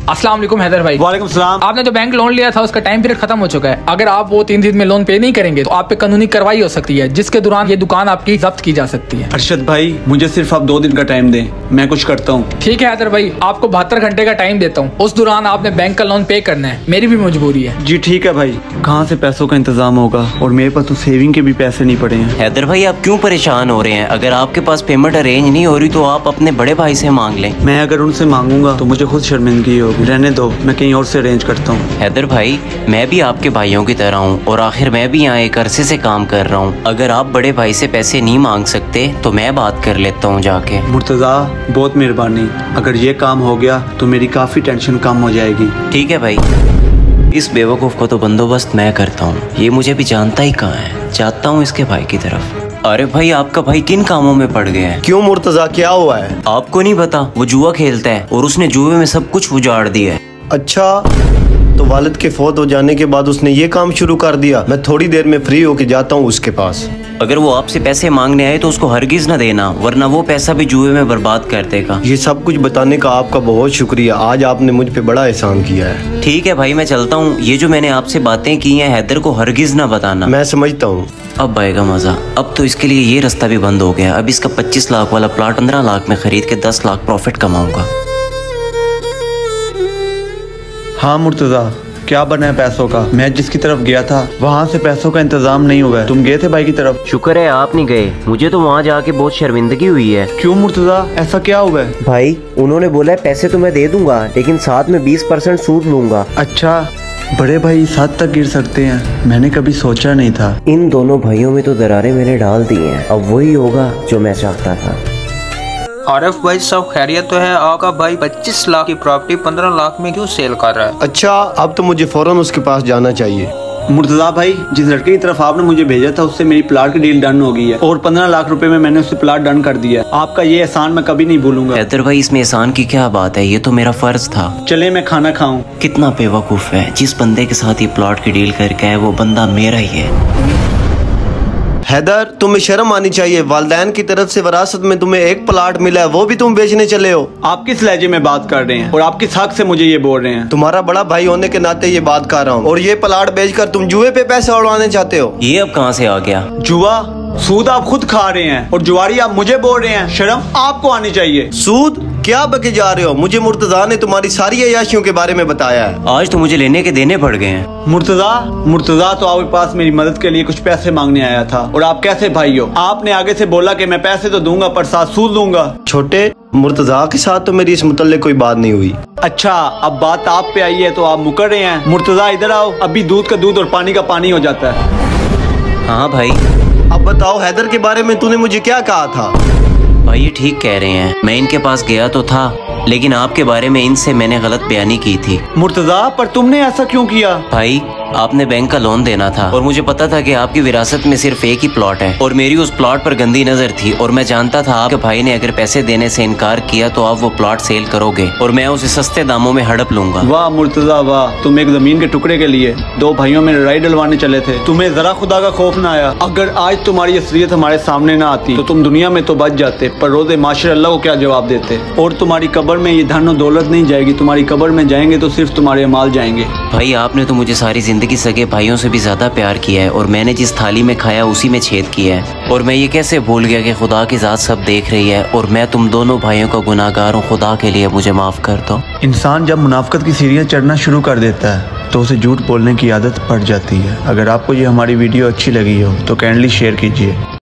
अस्सलाम वालेकुम हैदर भाई। वालेकुम सलाम। आपने जो बैंक लोन लिया था उसका टाइम पीरियड खत्म हो चुका है। अगर आप वो 3 दिन में लोन पे नहीं करेंगे तो आप पे कानूनी कार्रवाई हो सकती है, जिसके दौरान ये दुकान आपकी जब्त की जा सकती है। अरशद भाई मुझे सिर्फ आप 2 दिन का टाइम दें, मैं कुछ करता हूँ। ठीक है हैदर भाई, आपको 72 घंटे का टाइम देता हूँ। उस दौरान आपने बैंक का लोन पे करना है, मेरी भी मजबूरी है। जी ठीक है भाई। कहाँ से पैसों का इंतजाम होगा, और मेरे पास तो सेविंग के भी पैसे नहीं पड़े हैं। हैदर भाई आप क्यों परेशान हो रहे हैं? अगर आपके पास पेमेंट अरेंज नहीं हो रही तो आप अपने बड़े भाई से मांग लें। मैं अगर उनसे मांगूंगा तो मुझे खुद शर्मिंदगी होगी। रहने दो, मैं कहीं और से अरेंज करता हूँ। हैदर भाई मैं भी आपके भाइयों की तरह हूँ और आखिर मैं भी यहाँ एक अरसे से काम कर रहा हूँ। अगर आप बड़े भाई से पैसे नहीं मांग सकते तो मैं बात कर लेता हूँ जाके। मुर्तजा बहुत मेहरबानी, अगर ये काम हो गया तो मेरी काफी टेंशन कम हो जाएगी। ठीक है भाई। इस बेवकूफ़ को तो बंदोबस्त मैं करता हूँ, ये मुझे भी जानता ही कहाँ है। जाता हूँ इसके भाई की तरफ। अरे भाई आपका भाई किन कामों में पड़ गया है? क्यों मुर्तजा, क्या हुआ है? आपको नहीं पता, वो जुआ खेलता है और उसने जुए में सब कुछ उजाड़ दिया है। अच्छा, तो वालिद के फौत हो जाने के बाद उसने ये काम शुरू कर दिया। मैं थोड़ी देर में फ्री होके जाता हूँ उसके पास। अगर वो आपसे पैसे मांगने आए तो उसको हरगिज न देना, वरना वो पैसा भी जुए में बर्बाद कर देगा। ये सब कुछ बताने का आपका बहुत शुक्रिया, आज आपने मुझ पे बड़ा एहसान किया है। ठीक है भाई मैं चलता हूँ। ये जो मैंने आपसे बातें की हैं हैदर को हरगिज न बताना। मैं समझता हूँ। अब आएगा मजा। अब तो इसके लिए ये रास्ता भी बंद हो गया। अब इसका 25 लाख वाला प्लॉट 15 लाख में खरीद के 10 लाख प्रॉफिट कमाऊंगा। हाँ मुर्तजा, क्या बना है पैसों का? मैं जिसकी तरफ गया था वहाँ से पैसों का इंतजाम नहीं हुआ है। तुम गए थे भाई की तरफ? शुक्र है आप नहीं गए, मुझे तो वहाँ जाके बहुत शर्मिंदगी हुई है। क्यों मुर्तजा, ऐसा क्या हुआ है? भाई उन्होंने बोला है पैसे तो मैं दे दूंगा, लेकिन साथ में 20% सूद लूंगा। अच्छा, बड़े भाई इस हद तक गिर सकते हैं, मैंने कभी सोचा नहीं था। इन दोनों भाइयों में तो दरारें मैंने डाल दी हैं, अब वही होगा जो मैं चाहता था। आरिफ भाई सब खैरियत तो है? आपका भाई 25 लाख की प्रॉपर्टी 15 लाख में क्यों सेल कर रहा है? अच्छा, अब तो मुझे फौरन उसके पास जाना चाहिए। मुर्तजा भाई, जिस लड़के की तरफ आपने मुझे भेजा था उससे मेरी प्लाट की डील डन हो गई है और 15 लाख रुपए में मैंने उससे प्लाट डन कर दिया है। आपका ये एहसान मैं कभी नहीं भूलूंगा। हैदर भाई इसमें एहसान की क्या बात है, ये तो मेरा फर्ज था। चले मैं खाना खाऊं। कितना बेवकूफ है, जिस बंदे के साथ ये प्लॉट की डील करके है वो बंदा मेरा ही है। हैदर, तुम्हें शर्म आनी चाहिए। वालिदैन की तरफ से विरासत में तुम्हें एक प्लाट मिला है, वो भी तुम बेचने चले हो। आप किस लहजे में बात कर रहे हैं और आप किस हक से मुझे ये बोल रहे हैं? तुम्हारा बड़ा भाई होने के नाते ये बात कर रहा हूँ। और ये प्लाट बेचकर तुम जुए पे पैसे उड़ाने चाहते हो। ये अब कहाँ से आ गया? जुआ? सूद आप खुद खा रहे हैं और जुआरी आप मुझे बोल रहे हैं। शर्म आपको आनी चाहिए। सूद? क्या बके जा रहे हो? मुझे मुर्तजा ने तुम्हारी सारी अय्याशियों के बारे में बताया है। आज तो मुझे लेने के देने पड़ गए हैं। मुर्तजा तो आपके पास मेरी मदद के लिए कुछ पैसे मांगने आया था और आप कैसे भाई हो? आपने आगे से बोला कि मैं पैसे तो दूंगा पर साथ सूद दूंगा। छोटे, मुर्तजा के साथ तो मेरी इस मुतल्लिक कोई बात नहीं हुई। अच्छा, अब बात आप पे आई है तो आप मुकर रहे हैं। मुर्तजा इधर आओ, अभी दूध का दूध और पानी का पानी हो जाता है। हाँ भाई। अब बताओ, हैदर के बारे में तूने मुझे क्या कहा था? भाई ये ठीक कह रहे हैं, मैं इनके पास गया तो था लेकिन आपके बारे में इनसे मैंने गलत बयानी की थी। मुर्तजा, पर तुमने ऐसा क्यों किया? भाई आपने बैंक का लोन देना था और मुझे पता था कि आपकी विरासत में सिर्फ एक ही प्लॉट है और मेरी उस प्लॉट पर गंदी नजर थी और मैं जानता था आपके भाई ने अगर पैसे देने से इनकार किया तो आप वो प्लॉट सेल करोगे और मैं उसे सस्ते दामों में हड़प लूंगा। वाह मुर्तजा वाह, तुम एक जमीन के टुकड़े के लिए 2 भाइयों में लड़ाई डलवाने चले थे। तुम्हें जरा खुदा का खौफ न आया? अगर आज तुम्हारी असलियत हमारे सामने न आती तो तुम दुनिया में तो बच जाते, पर रोज़े माशर अल्लाह को क्या जवाब देते? और तुम्हारी कब्र में ये धन और दौलत नहीं जाएगी, तुम्हारी कब्र में जाएंगे तो सिर्फ तुम्हारे अमाल जाएंगे। भाई आपने तो मुझे सारी जिंदगी सगे भाइयों से भी ज्यादा प्यार किया है और मैंने जिस थाली में खाया उसी में छेद किया है और मैं ये कैसे भूल गया कि खुदा की जात सब देख रही है और मैं तुम दोनों भाइयों का गुनाहगार हूँ। खुदा के लिए मुझे माफ कर दो। इंसान जब मुनाफिकत की सीढ़ियाँ चढ़ना शुरू कर देता है तो उसे झूठ बोलने की आदत पड़ जाती है। अगर आपको ये हमारी वीडियो अच्छी लगी हो तो काइंडली शेयर कीजिए।